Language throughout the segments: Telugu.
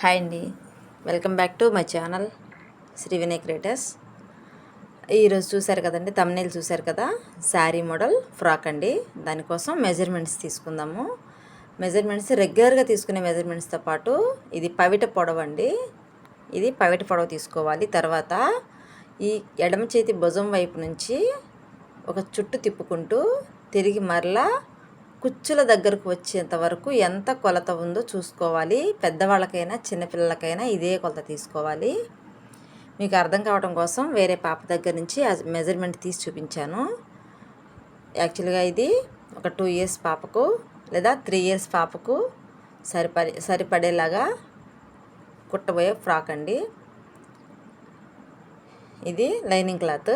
హాయ్ అండి. Welcome back to my channel Shri Vinay creators. ఈరోజు చూసారు కదండి, థంబ్నెయిల్ చూసారు కదా, శారీ మోడల్ ఫ్రాక్ అండి. దానికోసం మెజర్మెంట్స్ తీసుకుందాము. మెజర్మెంట్స్ రెగ్యులర్గా తీసుకునే మెజర్మెంట్స్తో పాటు ఇది పవిట పొడవు అండి. ఇది పవిట పొడవు తీసుకోవాలి. తర్వాత ఈ ఎడమ చేతి భుజం వైపు నుంచి ఒక చుట్టు తిప్పుకుంటూ తిరిగి మరలా కుచ్చుల దగ్గరకు వచ్చేంత వరకు ఎంత కొలత ఉందో చూసుకోవాలి. పెద్దవాళ్ళకైనా చిన్నపిల్లలకైనా ఇదే కొలత తీసుకోవాలి. మీకు అర్థం కావడం కోసం వేరే పాప దగ్గర నుంచి మెజర్మెంట్ తీసి చూపించాను. యాక్చువల్గా ఇది ఒక 2 ఇయర్స్ పాపకు లేదా 3 ఇయర్స్ పాపకు సరిపడేలాగా కుట్టబోయే ఫ్రాక్ అండి. ఇది లైనింగ్ క్లాత్.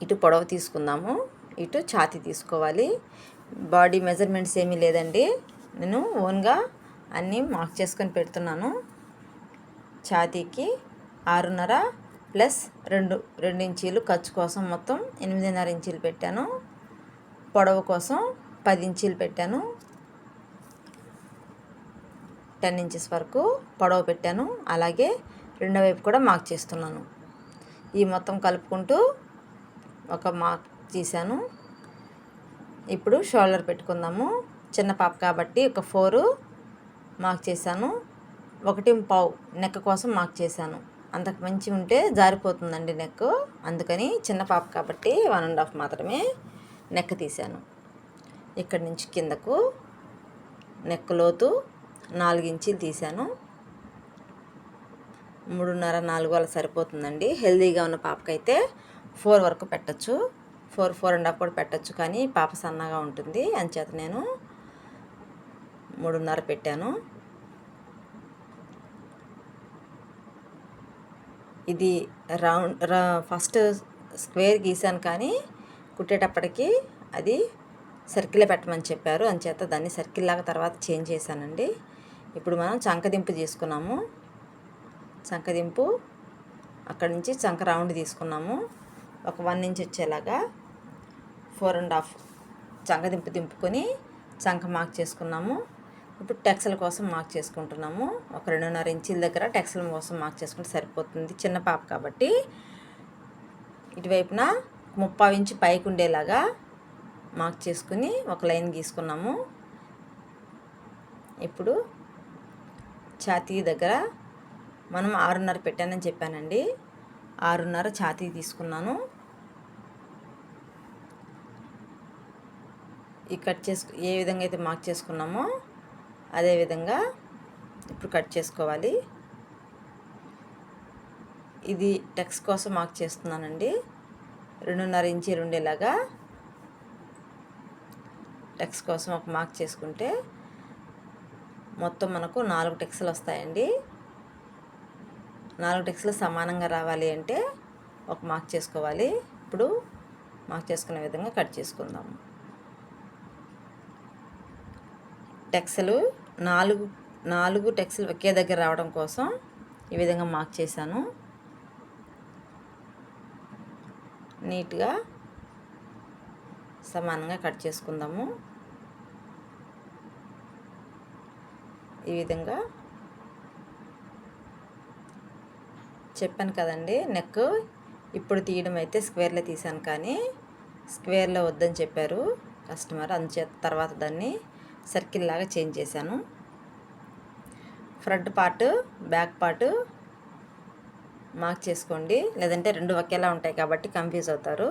ఇటు పొడవు తీసుకుందాము, ఇటు ఛాతీ తీసుకోవాలి. బాడీ మెజర్మెంట్స్ ఏమీ లేదండి, నేను ఓన్గా అన్నీ మార్క్ చేసుకొని పెడుతున్నాను. ఛాతీకి 6.5 ప్లస్ 2 ఇంచీలు ఖర్చు కోసం మొత్తం 8.5 ఇంచీలు పెట్టాను. పొడవు కోసం 10 ఇంచీలు పెట్టాను. 10 ఇంచెస్ వరకు పొడవు పెట్టాను. అలాగే రెండో వైపు కూడా మార్క్ చేస్తున్నాను. ఈ మొత్తం కలుపుకుంటూ ఒక మార్క్ తీసాను. ఇప్పుడు షోల్డర్ పెట్టుకుందాము. చిన్న పాప కాబట్టి ఒక 4 మార్క్ చేశాను. 1.5 నెక్ కోసం మార్క్ చేశాను. అంతకు మంచి ఉంటే జారిపోతుందండి నెక్, అందుకని చిన్న పాప కాబట్టి 1.5 మాత్రమే నెక్ తీశాను. ఇక్కడి నుంచి కిందకు నెక్ లోతు 4 ఇంచీలు తీశాను. 3.5 4 అలా సరిపోతుందండి. హెల్దీగా ఉన్న పాపకైతే 4 వరకు పెట్టచ్చు, 4.5 కూడా పెట్టచ్చు. కానీ పాప సన్నగా ఉంటుంది అంచేత నేను 3.5 పెట్టాను. ఇది ఫస్ట్ స్క్వేర్ గీసాను, కానీ కుట్టేటప్పటికి అది సర్కిలే పెట్టమని చెప్పారు. అంచేత దాన్ని సర్కిల్ లాగా తర్వాత చేంజ్ చేశానండి. ఇప్పుడు మనం చంకదింపు తీసుకున్నాము. చంకదింపు అక్కడి నుంచి చంక రౌండ్ తీసుకున్నాము. ఒక 1 ఇంచ్ వచ్చేలాగా 4.5 చంకదింపు దింపుకొని చంక మార్క్ చేసుకున్నాము. ఇప్పుడు టెక్స్ల కోసం మార్క్ చేసుకుంటున్నాము. ఒక 2.5 ఇంచీల దగ్గర టెక్స్ల కోసం మార్క్ చేసుకుంటే సరిపోతుంది. చిన్న పాప కాబట్టి ఇటువైపున 30 ఇంచు పైకి ఉండేలాగా మార్క్ చేసుకుని ఒక లైన్ గీసుకున్నాము. ఇప్పుడు ఛాతీ దగ్గర మనం 6.5 పెట్టానని చెప్పానండి. 6.5 ఛాతీ తీసుకున్నాను. ఈ కట్ ఏ విధంగా అయితే మార్క్ చేసుకున్నామో అదే విధంగా ఇప్పుడు కట్ చేసుకోవాలి. ఇది టెక్స్ కోసం మార్క్ చేస్తున్నానండి. 2.5 ఇంచీలు ఉండేలాగా టెక్స్ కోసం ఒక మార్క్ చేసుకుంటే మొత్తం మనకు 4 టెక్స్లు వస్తాయండి. 4 టెక్స్లు సమానంగా రావాలి అంటే ఒక మార్క్ చేసుకోవాలి. ఇప్పుడు మార్క్ చేసుకునే విధంగా కట్ చేసుకుందాము. టెక్స్లు 4 టెక్స్లు ఒకే దగ్గర రావడం కోసం ఈ విధంగా మార్క్ చేశాను. నీట్గా సమానంగా కట్ చేసుకుందాము. ఈ విధంగా చెప్పాను కదండి, నెక్ ఇప్పుడు తీయడం అయితే స్క్వేర్లో తీసాను, కానీ స్క్వేర్లో వద్దని చెప్పారు కస్టమర్. అందుచేత తర్వాత దాన్ని సర్కిల్ లాగా చేంజ్ చేశాను. Front part back part mark చేసుకోండి, లేదంటే రెండు ఒకేలా ఉంటాయి కాబట్టి కన్ఫ్యూజ్ అవుతారు.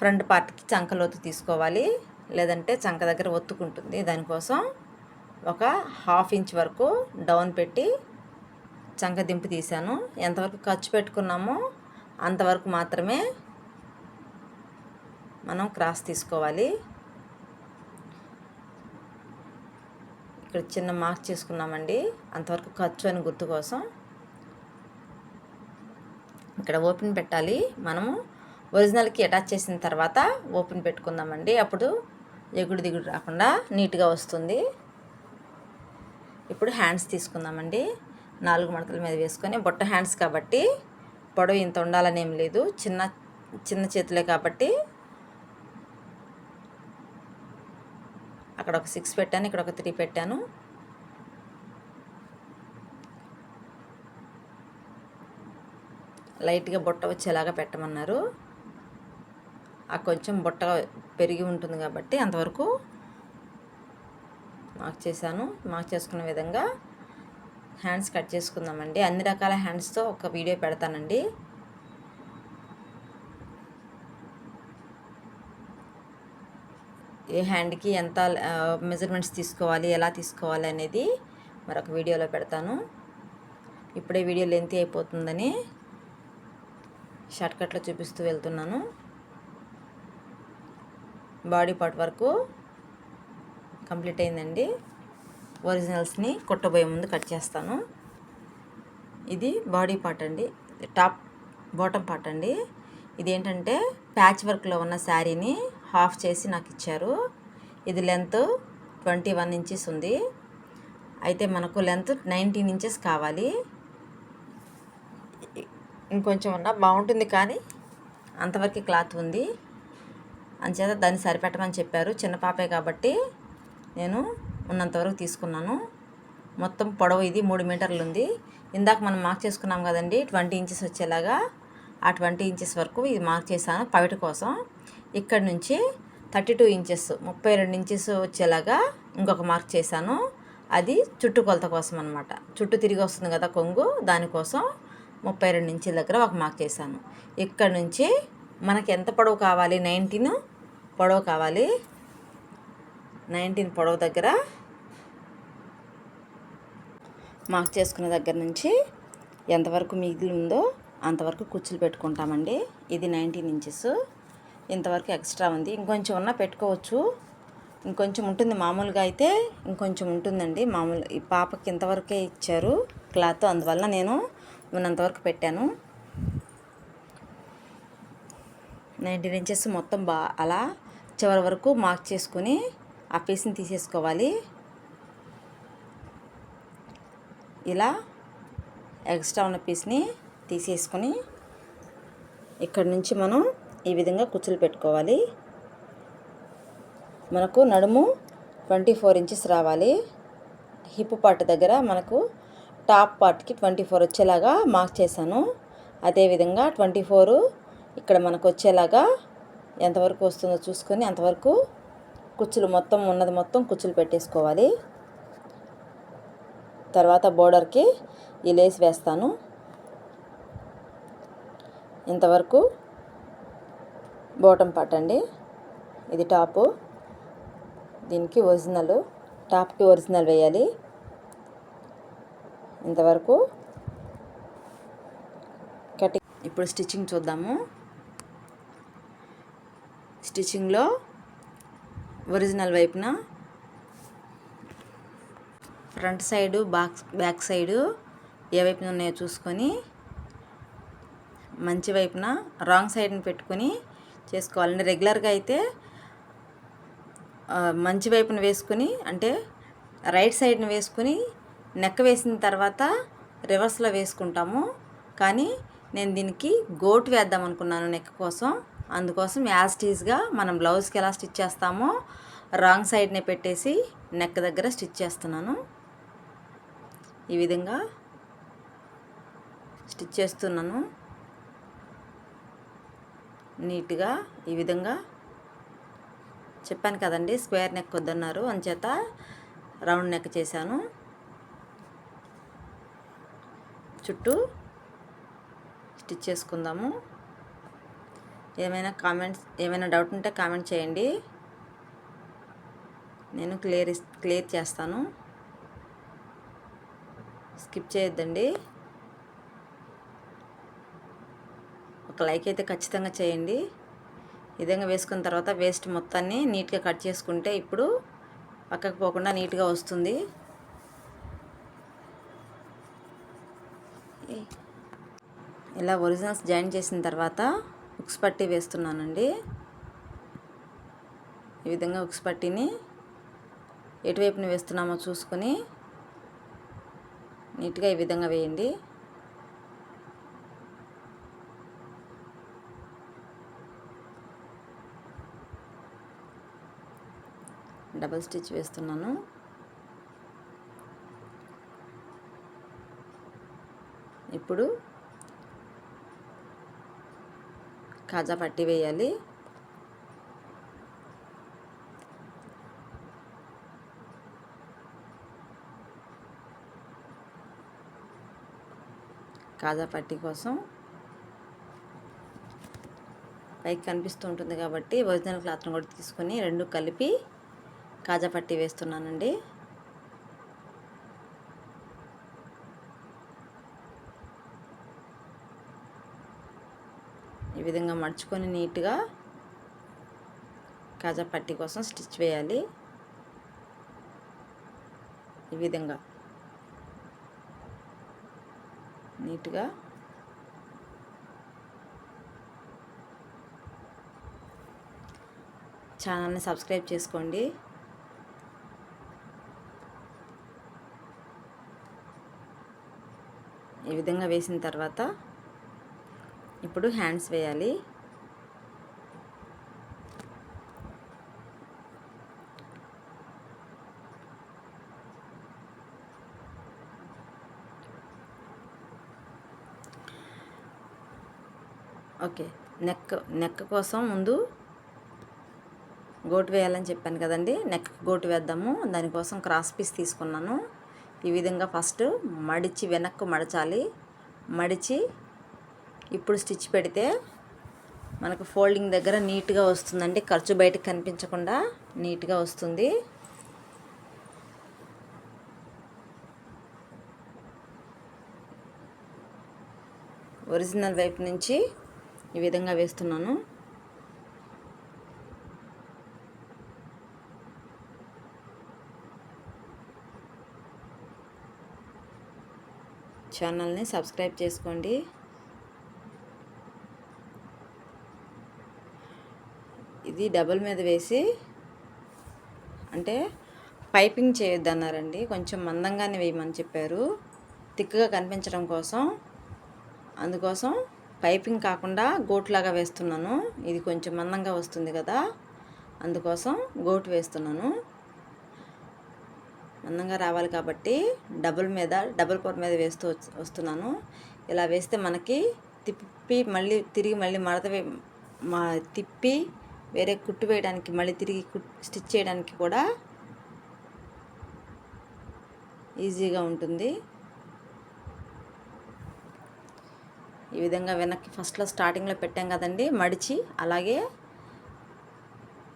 ఫ్రంట్ పార్ట్కి చంక లోతు తీసుకోవాలి, లేదంటే చంక దగ్గర ఒత్తుకుంటుంది. దానికోసం ఒక 1/2 ఇంచ్ వరకు డౌన్ పెట్టి చంక దింపు తీసాను. ఎంతవరకు ఖర్చు పెట్టుకున్నామో అంతవరకు మాత్రమే మనం క్రాస్ తీసుకోవాలి. ఇక్కడ చిన్న మార్క్ చేసుకున్నామండి, అంతవరకు ఖర్చు అని గుర్తు కోసం. ఇక్కడ ఓపెన్ పెట్టాలి. మనము ఒరిజినల్కి అటాచ్ చేసిన తర్వాత ఓపెన్ పెట్టుకుందామండి, అప్పుడు ఎగుడు దిగుడు రాకుండా నీట్గా వస్తుంది. ఇప్పుడు హ్యాండ్స్ తీసుకుందామండి. 4 మడతల మీద వేసుకొని, బుట్ట హ్యాండ్స్ కాబట్టి పొడవు ఇంత ఉండాలని ఏం లేదు, చిన్న చేతులే కాబట్టి అక్కడ ఒక 6 పెట్టాను, ఇక్కడ ఒక 3 పెట్టాను. లైట్గా బుట్ట వచ్చేలాగా పెట్టమన్నారు. ఆ కొంచెం బుట్ట పెరిగి ఉంటుంది కాబట్టి అంతవరకు మార్క్ చేశాను. మార్క్ చేసుకున్న విధంగా హ్యాండ్స్ కట్ చేసుకుందామండి. అన్ని రకాల హ్యాండ్స్తో ఒక వీడియో పెడతానండి. ఏ హ్యాండ్కి ఎంత మెజర్మెంట్స్ తీసుకోవాలి, ఎలా తీసుకోవాలి అనేది మరొక వీడియోలో పెడతాను. ఇప్పుడే వీడియో లెంతీ అయిపోతుందని షార్ట్కట్లో చూపిస్తూ వెళ్తున్నాను. బాడీ పార్ట్ వరకు కంప్లీట్ అయిందండి. ఒరిజినల్స్ని కుట్టబోయే ముందు కట్ చేస్తాను. ఇది బాడీ పార్ట్ అండి, బాటమ్ పార్ట్ అండి. ఇదేంటంటే ప్యాచ్ వర్క్లో ఉన్న శారీని హాఫ్ చేసి నాకు ఇచ్చారు. ఇది లెంత్ 21 ఇంచెస్ ఉంది. అయితే మనకు లెంత్ 19 ఇంచెస్ కావాలి. ఇంకొంచెం ఉన్నా బాగుంటుంది, కానీ అంతవరకు క్లాత్ ఉంది. అంచేత దాన్ని సరిపెట్టమని చెప్పారు. చిన్న పాపే కాబట్టి నేను ఉన్నంతవరకు తీసుకున్నాను. మొత్తం పొడవు ఇది 3 మీటర్లు ఉంది. ఇందాక మనం మార్క్ చేసుకున్నాం కదండి 20 ఇంచెస్ వచ్చేలాగా. ఆ 20 ఇంచెస్ వరకు ఇది మార్క్ చేశాను పవిట కోసం. ఇక్కడ నుంచి 32 ఇంచెస్ 32 ఇంచెస్ వచ్చేలాగా ఇంకొక మార్క్ చేశాను. అది చుట్టు కొలత కోసం అనమాట. చుట్టూ తిరిగి వస్తుంది కదా కొంగు, దానికోసం 32 ఇంచుల దగ్గర ఒక మార్క్ చేశాను. ఇక్కడ నుంచి మనకి ఎంత పొడవు కావాలి, 19 పొడవు కావాలి. 19 పొడవు దగ్గర మార్క్ చేసుకున్న దగ్గర నుంచి ఎంతవరకు మిగిలి ఉందో అంతవరకు కుచ్చులు పెట్టుకుంటామండి. ఇది 19 ఇంచెస్. ఇంతవరకు ఎక్స్ట్రా ఉంది. ఇంకొంచెం ఉన్నా పెట్టుకోవచ్చు, ఇంకొంచెం ఉంటుంది. మామూలుగా అయితే ఇంకొంచెం ఉంటుందండి. మామూలు ఈ పాపకి ఇంతవరకే ఇచ్చారు క్లాత్, అందువల్ల నేను ఉన్నంతవరకు పెట్టాను. 19 ఇంచెస్ మొత్తం అలా చివరి వరకు మార్క్ చేసుకుని ఆ పీస్ని తీసేసుకోవాలి. ఇలా ఎక్స్ట్రా ఉన్న పీస్ని తీసేసుకొని ఇక్కడ నుంచి మనం ఈ విధంగా కుచ్చులు పెట్టుకోవాలి. మనకు నడుము 24 ఇంచెస్ రావాలి. హిప్ పార్ట్ దగ్గర మనకు టాప్ పార్ట్కి 24 వచ్చేలాగా మార్క్ చేశాను. అదేవిధంగా 24 ఇక్కడ మనకు వచ్చేలాగా ఎంతవరకు వస్తుందో చూసుకొని అంతవరకు కుచ్చులు మొత్తం ఉన్నది మొత్తం కుచ్చులు పెట్టేసుకోవాలి. తర్వాత బోర్డర్కి ఈ లేస్ వేస్తాను. ఇంతవరకు బాటమ్ పార్ట్ అండి. ఇది టాపు, దీనికి ఒరిజినల్, టాప్కి ఒరిజినల్ వేయాలి. ఇంతవరకు కటింగ్. ఇప్పుడు స్టిచ్చింగ్ చూద్దాము. స్టిచ్చింగ్లో ఒరిజినల్ వైపున ఫ్రంట్ సైడు బ్యాక్ సైడు ఏ వైపున ఉన్నాయో చూసుకొని మంచి వైపున రాంగ్ సైడ్ని పెట్టుకొని చేసుకోవాలండి. రెగ్యులర్గా అయితే మంచి వైపున వేసుకుని, అంటే రైట్ సైడ్ని వేసుకుని నెక్ వేసిన తర్వాత రివర్స్లో వేసుకుంటాము. కానీ నేను దీనికి గోటు వేద్దాం అనుకున్నాను నెక్ కోసం. అందుకోసం యాజ్ టీజ్గా మనం బ్లౌజ్కి ఎలా స్టిచ్ చేస్తామో రాంగ్ సైడ్నే పెట్టేసి నెక్ దగ్గర స్టిచ్ చేస్తున్నాను. ఈ విధంగా స్టిచ్ చేస్తున్నాను నీట్గా. ఈ విధంగా చెప్పాను కదండి, స్క్వేర్ నెక్ వద్దన్నారు, అంచేత రౌండ్ నెక్ చేశాను. చుట్టూ స్టిచ్ చేసుకుందాము. ఏమైనా డౌట్ ఉంటే కామెంట్ చేయండి, నేను క్లియర్ చేస్తాను. స్కిప్ చేయొద్దండి. ఒక లైక్ అయితే ఖచ్చితంగా చేయండి. ఈ విధంగా వేసుకున్న తర్వాత వేస్ట్ మొత్తాన్ని నీట్గా కట్ చేసుకుంటే ఇప్పుడు పక్కకు పోకుండా నీట్గా వస్తుంది. ఇలా ఒరిజినల్స్ జాయిన్ చేసిన తర్వాత ఉక్స్ పట్టీ వేస్తున్నానండి. ఈ విధంగా ఉక్స్ పట్టీని ఎటువైపుని వేస్తున్నామో చూసుకొని నీట్గా ఈ విధంగా వేయండి. డబుల్ స్టిచ్ వేస్తున్నాను. ఇప్పుడు కాజా పట్టి వేయాలి. కాజా పట్టి కోసం పైకి కనిపిస్తూ ఉంటుంది కాబట్టి ఒరిజినల్ క్లాత్ను కూడా తీసుకొని రెండు కలిపి కాజా పట్టి వేస్తున్నానండి. ఈ విధంగా మడుచుకొని నీట్గా కాజా పట్టి కోసం స్టిచ్ వేయాలి. ఈ విధంగా నీట్గా ఛానల్ని సబ్స్క్రైబ్ చేసుకోండి. ఈ విధంగా వేసిన తర్వాత ఇప్పుడు హ్యాండ్స్ వేయాలి. ఓకే, నెక్ కోసం ముందు గోటు వేయాలని చెప్పాను కదండి. నెక్ గోటు వేద్దాము. దానికోసం క్రాస్ పీస్ తీసుకున్నాను. ఈ విధంగా ఫస్ట్ మడిచి వెనక్కు మడచాలి. మడిచి ఇప్పుడు స్టిచ్ పెడితే మనకు ఫోల్డింగ్ దగ్గర నీట్గా వస్తుందండి. ఖర్చు బయటకు కనిపించకుండా నీట్గా వస్తుంది. ఒరిజినల్ వైపు నుంచి ఈ విధంగా వేస్తున్నాను. ఛానల్ని సబ్స్క్రైబ్ చేసుకోండి. ఇది డబుల్ మీద వేసి అంటే పైపింగ్ చేయొద్దన్నారండి. కొంచెం మందంగానే వేయమని చెప్పారు, థిక్గా కనిపించడం కోసం. అందుకోసం పైపింగ్ కాకుండా గోట్లాగా వేస్తున్నాను. ఇది కొంచెం మందంగా వస్తుంది కదా, అందుకోసం గోటు వేస్తున్నాను. మందంగా రావాలి కాబట్టి డబుల్ పొర మీద వేస్తూ వస్తున్నాను. ఇలా వేస్తే మనకి తిరిగి మళ్ళీ తిప్పి వేరే కుట్టు వేయడానికి, మళ్ళీ తిరిగి స్టిచ్ చేయడానికి కూడా ఈజీగా ఉంటుంది. ఈ విధంగా వెనక్కి ఫస్ట్లో స్టార్టింగ్లో పెట్టాం కదండి, మడిచి అలాగే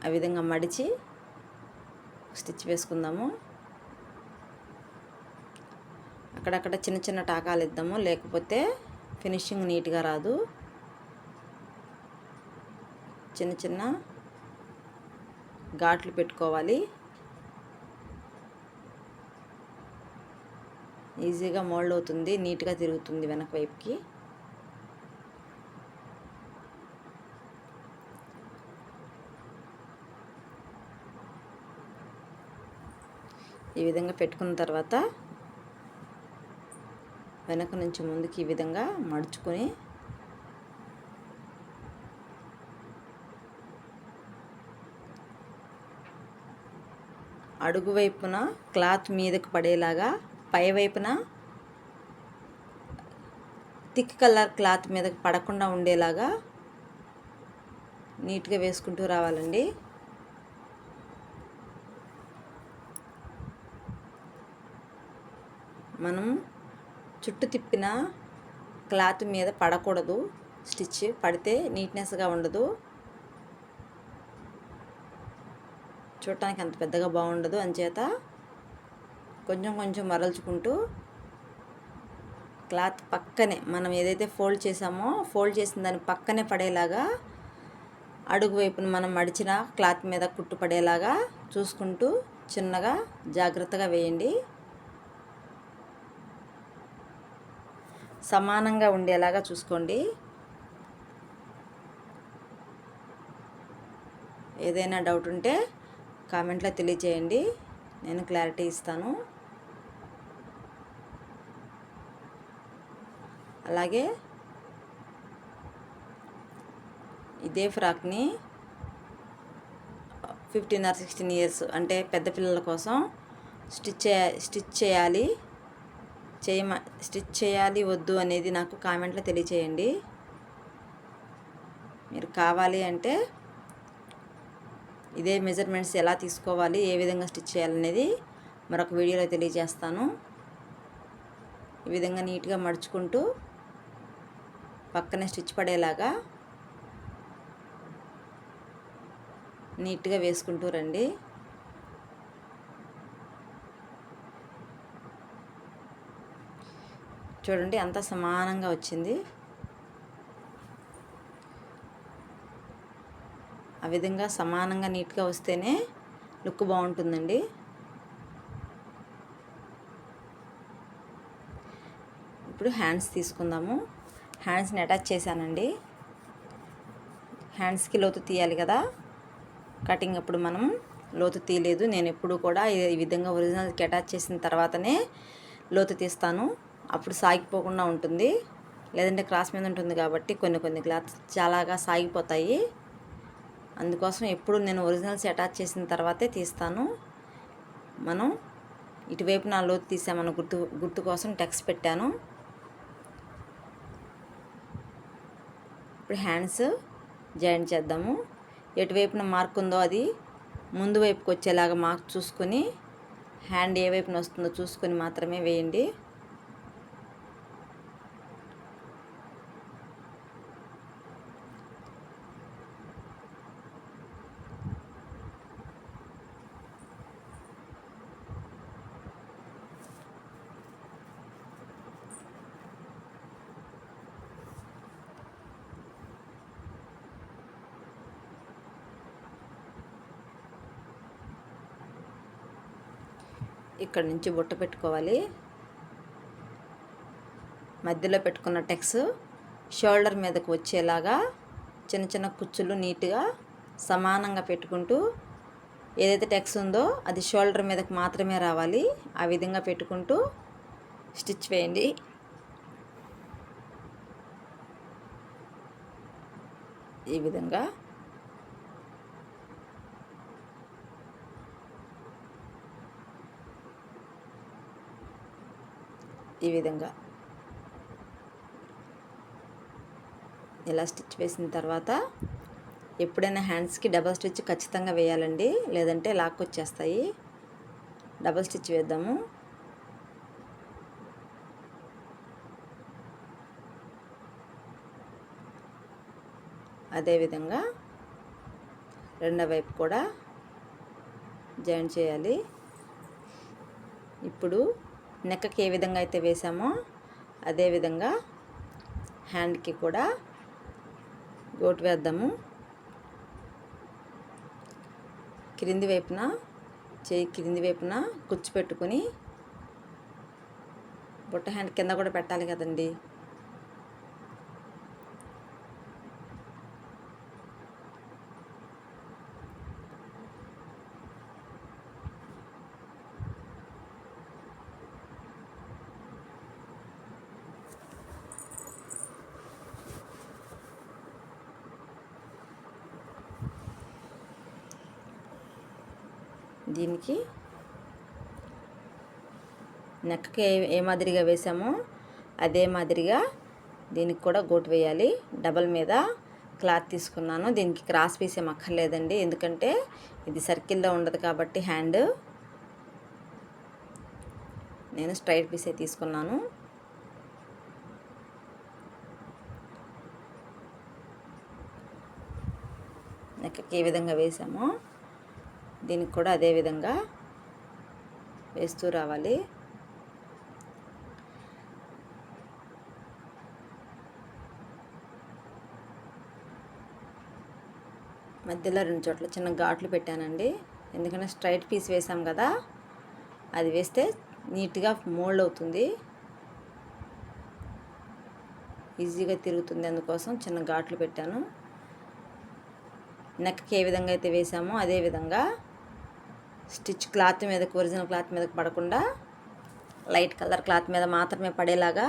ఆ విధంగా మడిచి స్టిచ్ వేసుకుందాము. అక్కడక్కడ చిన్న చిన్న టాకాలు ఇద్దాము, లేకపోతే ఫినిషింగ్ నీట్గా రాదు. చిన్న చిన్న ఘాట్లు పెట్టుకోవాలి. ఈజీగా మోల్డ్ అవుతుంది, నీట్గా తిరుగుతుంది వెనక వైపుకి. ఈ విధంగా పెట్టుకున్న తర్వాత వెనక నుంచి ముందుకి ఈ విధంగా మడుచుకొని అడుగు వైపున క్లాత్ మీదకు పడేలాగా, పై వైపున థిక్ కలర్ క్లాత్ మీదకి పడకుండా ఉండేలాగా నీట్గా వేసుకుంటూ రావాలండి. మనం చుట్టు తిప్పిన క్లాత్ మీద పడకూడదు. స్టిచ్ పడితే నీట్నెస్గా ఉండదు, చూడటానికి అంత పెద్దగా బాగుండదు. అంచేత కొంచెం కొంచెం మరల్చుకుంటూ క్లాత్ పక్కనే, మనం ఏదైతే ఫోల్డ్ చేసామో ఫోల్డ్ చేసిన దాని పక్కనే పడేలాగా, అడుగు వైపున మనం మడిచిన క్లాత్ మీద కుట్టు పడేలాగా చూసుకుంటూ చిన్నగా జాగ్రత్తగా వేయండి. సమానంగా ఉండేలాగా చూసుకోండి. ఏదైనా డౌట్ ఉంటే కామెంట్లో తెలియజేయండి, నేను క్లారిటీ ఇస్తాను. అలాగే ఇదే ఫ్రాక్ని 15 or 16 years అంటే పెద్ద పిల్లల కోసం స్టిచ్ చేయాలి వద్దు అనేది నాకు కామెంట్లో తెలియచేయండి. మీరు కావాలి అంటే ఇదే మెజర్మెంట్స్ ఎలా తీసుకోవాలి, ఏ విధంగా స్టిచ్ చేయాలనేది మరొక వీడియోలో తెలియజేస్తాను. ఈ విధంగా నీట్గా మడుచుకుంటూ పక్కనే స్టిచ్ పడేలాగా నీట్గా వేసుకుంటూ రండి. చూడండి అంతా సమానంగా వచ్చింది. ఆ విధంగా సమానంగా నీట్గా వస్తేనే లుక్ బాగుంటుందండి. ఇప్పుడు హ్యాండ్స్ తీసుకుందాము. హ్యాండ్స్ని అటాచ్ చేశానండి. హ్యాండ్స్కి లోతు తీయాలి కదా, కటింగ్ అప్పుడు మనం లోతు తీయలేదు. నేను ఎప్పుడు కూడా ఈ విధంగా ఒరిజినల్కి అటాచ్ చేసిన తర్వాతనే లోతు తీస్తాను. అప్పుడు సాగిపోకుండా ఉంటుంది. లేదంటే క్రాస్ మీద ఉంటుంది కాబట్టి కొన్ని క్లాత్స్ చాలాగా సాగిపోతాయి. అందుకోసం ఎప్పుడు నేను ఒరిజినల్స్ అటాచ్ చేసిన తర్వాతే తీస్తాను. మనం ఇటువైపు నా లోతు తీసామన్న గుర్తు కోసం టెక్స్ పెట్టాను. ఇప్పుడు హ్యాండ్స్ జాయింట్ చేద్దాము. ఎటువైపున మార్క్ ఉందో అది ముందు వైపుకి వచ్చేలాగా మార్క్ చూసుకొని, హ్యాండ్ ఏ వైపున వస్తుందో చూసుకొని మాత్రమే వేయండి. ఇక్కడ నుంచి బుట్ట పెట్టుకోవాలి. మధ్యలో పెట్టుకున్న టెక్స్ షోల్డర్ మీదకు వచ్చేలాగా చిన్న చిన్న కుచ్చులు నీట్గా సమానంగా పెట్టుకుంటూ, ఏదైతే టెక్స్ ఉందో అది షోల్డర్ మీదకు మాత్రమే రావాలి. ఆ విధంగా పెట్టుకుంటూ స్టిచ్ వేయండి. ఈ విధంగా ఇలా స్టిచ్ వేసిన తర్వాత ఎప్పుడైనా హ్యాండ్స్కి డబల్ స్టిచ్ ఖచ్చితంగా వేయాలండి, లేదంటే లాక్ వచ్చేస్తాయి. డబల్ స్టిచ్ వేద్దాము. అదేవిధంగా రెండో వైపు కూడా జాయిన్ చేయాలి. ఇప్పుడు నెక్కకి ఏ విధంగా అయితే వేసామో అదేవిధంగా హ్యాండ్కి కూడా గోటు వేద్దాము. క్రింది వైపున చేయి క్రింది వైపున కుచ్చు పెట్టుకొని, బుట్ట హ్యాండ్ కింద కూడా పెట్టాలి కదండి. దీనికి నెక్కకి ఏ మాదిరిగా వేసామో అదే మాదిరిగా దీనికి కూడా గోటు వేయాలి. డబల్ మీద క్లాత్ తీసుకున్నాను. దీనికి క్రాస్ పీస్ ఏం అక్కర్లేదండి, ఎందుకంటే ఇది సర్కిల్లో ఉండదు కాబట్టి హ్యాండ్ నేను స్ట్రైట్ పీసే తీసుకున్నాను. నెక్కకి ఏ విధంగా వేసామో దీనికి కూడా అదే విధంగా వేస్తూ రావాలి. మధ్యలో 2 చోట్ల చిన్న ఘాట్లు పెట్టానండి, ఎందుకంటే స్ట్రైట్ పీస్ వేసాం కదా, అది వేస్తే నీట్గా మోల్డ్ అవుతుంది, ఈజీగా తిరుగుతుంది. అందుకోసం చిన్న ఘాట్లు పెట్టాను. నెక్కి ఏ విధంగా అయితే వేసామో అదే విధంగా స్టిచ్ క్లాత్ మీదకి, ఒరిజినల్ క్లాత్ మీదకి పడకుండా లైట్ కలర్ క్లాత్ మీద మాత్రమే పడేలాగా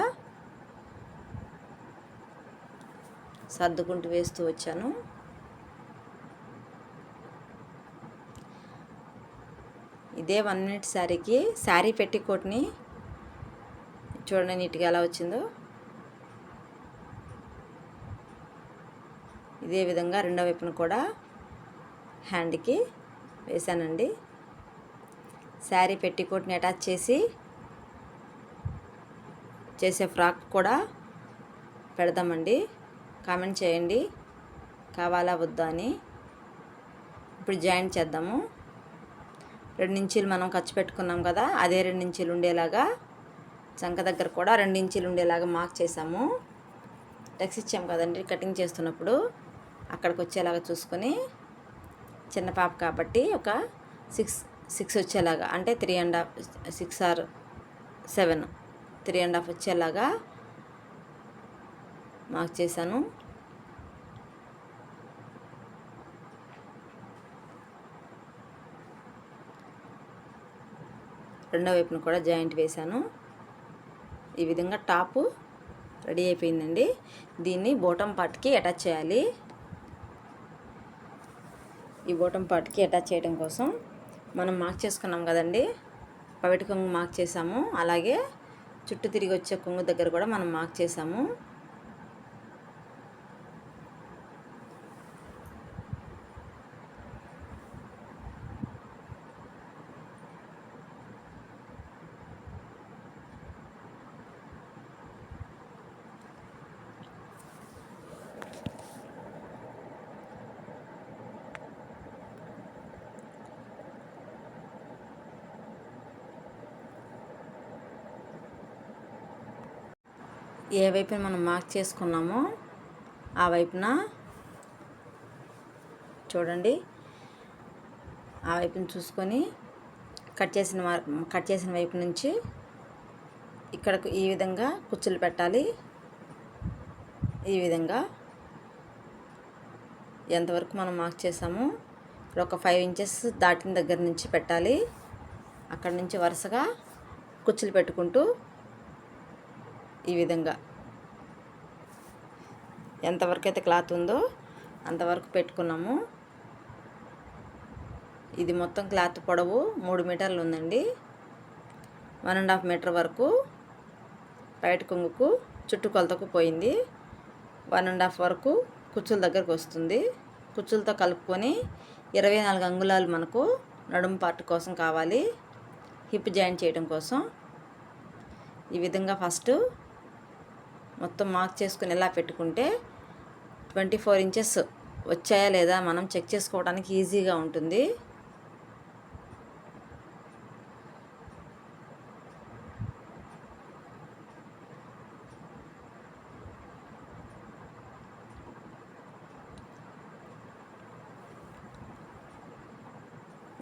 సర్దుకుంటూ వేస్తూ వచ్చాను. ఇదే 1 మినిట్ శారీకి శారీ పెట్టికోట్ని చూడండి నీట్గా ఎలా వచ్చిందో. ఇదే విధంగా రెండో వైపున కూడా హ్యాండ్కి వేసానండి. శారీ పెట్టికోట్ని అటాచ్ చేసే ఫ్రాక్ కూడా పెడదామండి. కామెంట్ చేయండి కావాలా వద్దా అని. ఇప్పుడు జాయింట్ చేద్దాము. 2 ఇంచీలు మనం ఖర్చు పెట్టుకున్నాం కదా, అదే 2 ఇంచీలు ఉండేలాగా చంక దగ్గర కూడా 2 ఇంచీలు ఉండేలాగా మార్క్ చేసాము. టక్స్ ఇచ్చాం కదండి కటింగ్ చేస్తున్నప్పుడు, అక్కడికి వచ్చేలాగా చూసుకొని చిన్న పాప కాబట్టి ఒక 6 వచ్చేలాగా, అంటే 3.5 6 ఆర్ 7 3.5 వచ్చేలాగా మార్క్ చేశాను. రెండో వైపున కూడా జాయింట్ వేశాను. ఈ విధంగా టాపు రెడీ అయిపోయిందండి. దీన్ని బోటం పార్ట్కి అటాచ్ చేయాలి. ఈ బోటం పార్ట్కి అటాచ్ చేయడం కోసం మనం మార్క్ చేసుకున్నాం కదండి, పవిటి కొంగు మార్క్ చేసాము. అలాగే చుట్టూ తిరిగి వచ్చే కొంగు దగ్గర కూడా మనం మార్క్ చేసాము. ఏ వైపున మనం మార్క్ చేసుకున్నామో ఆ వైపున చూడండి, ఆ వైపున చూసుకొని కట్ చేసిన వైపు నుంచి ఇక్కడకు ఈ విధంగా కుచ్చులు పెట్టాలి. ఈ విధంగా ఎంతవరకు మనం మార్క్ చేసామో ఇక్కడ ఒక 5 ఇంచెస్ దాటిన దగ్గర నుంచి పెట్టాలి. అక్కడ నుంచి వరుసగా కుచ్చులు పెట్టుకుంటూ ఈ విధంగా ఎంతవరకు అయితే క్లాత్ ఉందో అంతవరకు పెట్టుకున్నాము. ఇది మొత్తం క్లాత్ పొడవు 3 మీటర్లు ఉందండి. 1.5 మీటర్ వరకు బయట కొంగుకు చుట్టుకొలతకు పోయింది. 1.5 వరకు కుచ్చుల దగ్గరకు వస్తుంది. కుచ్చులతో కలుపుకొని 24 అంగుళాలు మనకు నడుము పార్ట్ కోసం కావాలి, హిప్ జాయింట్ చేయడం కోసం. ఈ విధంగా ఫస్ట్ మొత్తం మార్క్ చేసుకుని ఎలా పెట్టుకుంటే 24 ఇంచెస్ వచ్చాయా లేదా మనం చెక్ చేసుకోవడానికి ఈజీగా ఉంటుంది.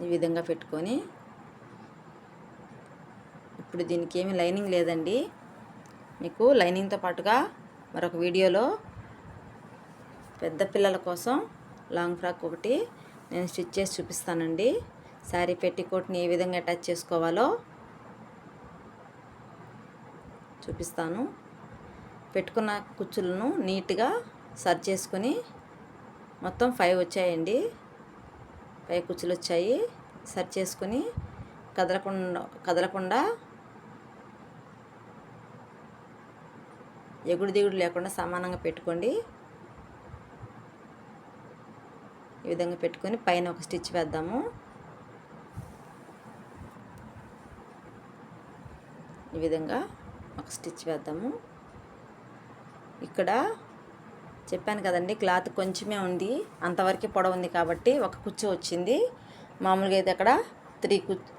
ఈ విధంగా పెట్టుకొని ఇప్పుడు దీనికి ఏమీ లైనింగ్ లేదండి. మీకు లైనింగ్తో పాటుగా మరొక వీడియోలో పెద్ద పిల్లల కోసం లాంగ్ ఫ్రాక్ ఒకటి నేను స్టిచ్ చేసి చూపిస్తానండి. శారీ పెట్టికోట్ని ఏ విధంగా అటాచ్ చేసుకోవాలో చూపిస్తాను. పెట్టుకున్న కుచ్చులను నీట్గా సర్చ్ చేసుకొని మొత్తం 5 వచ్చాయండి. 5 కుచ్చులు వచ్చాయి. సర్చ్ చేసుకొని కదలకుండా ఎగుడు దిగుడు లేకుండా సమానంగా పెట్టుకోండి. ఈ విధంగా పెట్టుకొని పైన ఒక స్టిచ్ వేద్దాము. ఈ విధంగా ఒక స్టిచ్ వేద్దాము. ఇక్కడ చెప్పాను కదండి, క్లాత్ కొంచెమే ఉంది, అంతవరకే పొడవు ఉంది కాబట్టి ఒక కుచ్చు వచ్చింది. మామూలుగా అయితే అక్కడ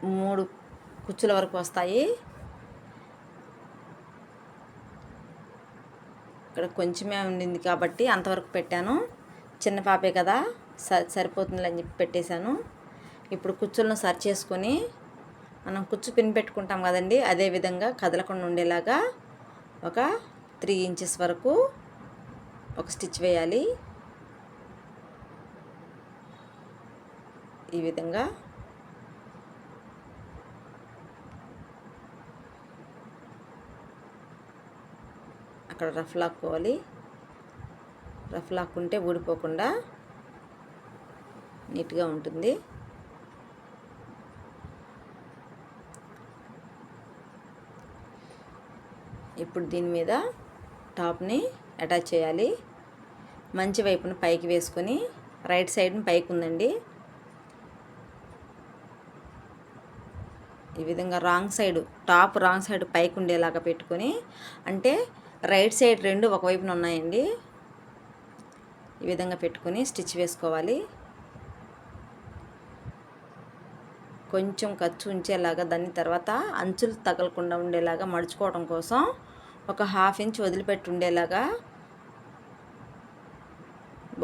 3 కుచ్చుల వరకు వస్తాయి. ఇక్కడ కొంచెమే ఉండింది కాబట్టి అంతవరకు పెట్టాను. చిన్న పాపే కదా సరిపోతుంది అని చెప్పి పెట్టేశాను. ఇప్పుడు కుచ్చులను సర్చ్ చేసుకొని మనం కుచ్చు పిన్ పెట్టుకుంటాం కదండి, అదే విధంగా కదలకుండా ఉండేలాగా ఒక 3 ఇంచెస్ వరకు ఒక స్టిచ్ వేయాలి. ఈ విధంగా అక్కడ రఫ్ లాక్కోవాలి. రఫ్ లాక్కుంటే ఊడిపోకుండా నీట్గా ఉంటుంది. ఇప్పుడు దీని మీద టాప్ని అటాచ్ చేయాలి. మంచి వైపున పైకి వేసుకొని రైట్ సైడ్ని పైకి ఉందండి. ఈ విధంగా రాంగ్ సైడ్ పైకి ఉండేలాగా పెట్టుకొని, అంటే రైట్ సైడ్ 2 ఒకవైపున ఉన్నాయండి. ఈ విధంగా పెట్టుకొని స్టిచ్ వేసుకోవాలి. కొంచెం ఖర్చు ఉంచేలాగా, దాని తర్వాత అంచులు తగలకుండా ఉండేలాగా మడుచుకోవడం కోసం ఒక 1/2 ఇంచ్ వదిలిపెట్టి ఉండేలాగా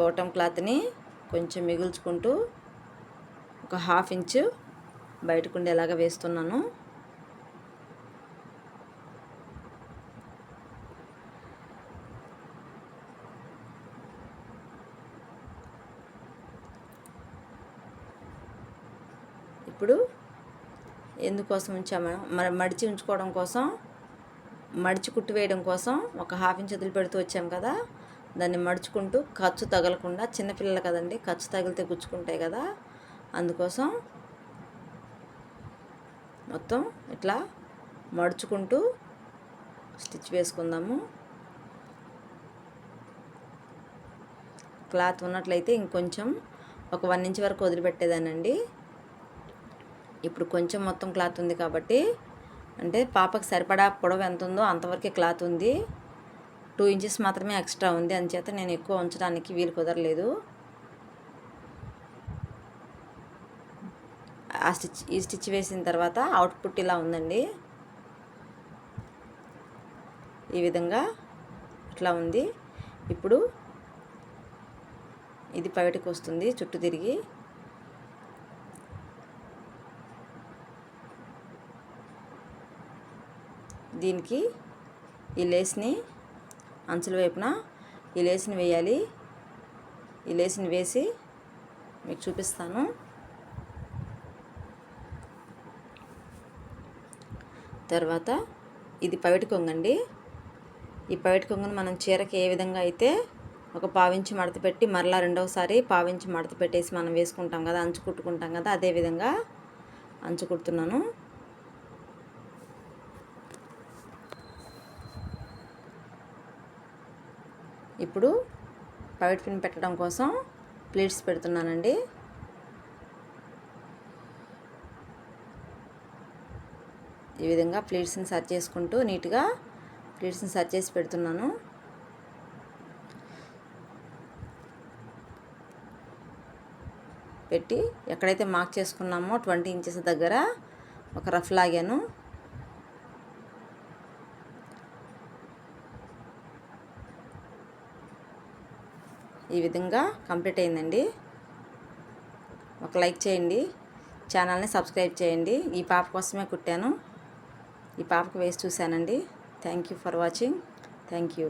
బాటమ్ క్లాత్ని కొంచెం మిగుల్చుకుంటూ ఒక 1/2 ఇంచు బయటకు ఉండేలాగా వేస్తున్నాను. ఇప్పుడు ఎందుకోసం ఉంచాము, మడిచి ఉంచుకోవడం కోసం, మడిచి కుట్టు వేయడం కోసం ఒక 1/2 ఇంచ్ వదిలిపెడుతూ వచ్చాము కదా, దాన్ని మడుచుకుంటూ ఖర్చు తగలకుండా, చిన్నపిల్లలు కదండి, ఖర్చు తగిలితే గుచ్చుకుంటాయి కదా, అందుకోసం మొత్తం ఇట్లా మడుచుకుంటూ స్టిచ్ వేసుకుందాము. క్లాత్ ఉన్నట్లయితే ఇంకొంచెం ఒక 1 ఇంచ్ వరకు వదిలిపెట్టేదానండి. ఇప్పుడు కొంచెం మొత్తం క్లాత్ ఉంది కాబట్టి, అంటే పాపకు సరిపడా పొడవు ఎంత ఉందో అంతవరకే క్లాత్ ఉంది. 2 ఇంచెస్ మాత్రమే ఎక్స్ట్రా ఉంది, అందుచేత నేను ఎక్కువ ఉంచడానికి వీలు కుదరలేదు. ఈ స్టిచ్ వేసిన తర్వాత అవుట్పుట్ ఇలా ఉందండి. ఈ విధంగా ఇట్లా ఉంది. ఇప్పుడు ఇది బయటకు వస్తుంది చుట్టూ తిరిగి. దీనికి ఈ లేస్ని అంచుల వైపున ఈ లేస్ని వేయాలి. ఈ లేస్ని వేసి మీకు చూపిస్తాను. తర్వాత ఇది పైట కొంగండి. ఈ పైట కొంగును మనం చీరకి ఏ విధంగా అయితే ఒక 1/4 ఇంచ్ మడత పెట్టి మరలా రెండవసారి 1/4 ఇంచ్ మడత పెట్టేసి మనం వేసుకుంటాం కదా, అంచు కుట్టుకుంటాం కదా, అదేవిధంగా అంచు కుడుతున్నాను. ఇప్పుడు పైట పిన్ పెట్టడం కోసం ప్లీట్స్ పెడుతున్నానండి. ఈ విధంగా ప్లీట్స్ని సర్చ్ చేసుకుంటూ నీట్గా ప్లీట్స్ని సర్చ్ చేసి పెడుతున్నాను. పెట్టి ఎక్కడైతే మార్క్ చేసుకున్నామో 20 ఇంచెస్ దగ్గర ఒక రఫ్ లాగాను. ఈ విధంగా కంప్లీట్ అయిందండి. ఒక లైక్ చేయండి, ఛానల్ని సబ్స్క్రైబ్ చేయండి. ఈ పాప కోసమే కుట్టాను, ఈ పాపకు వేసి చూశానండి. Thank you for watching. Thank you.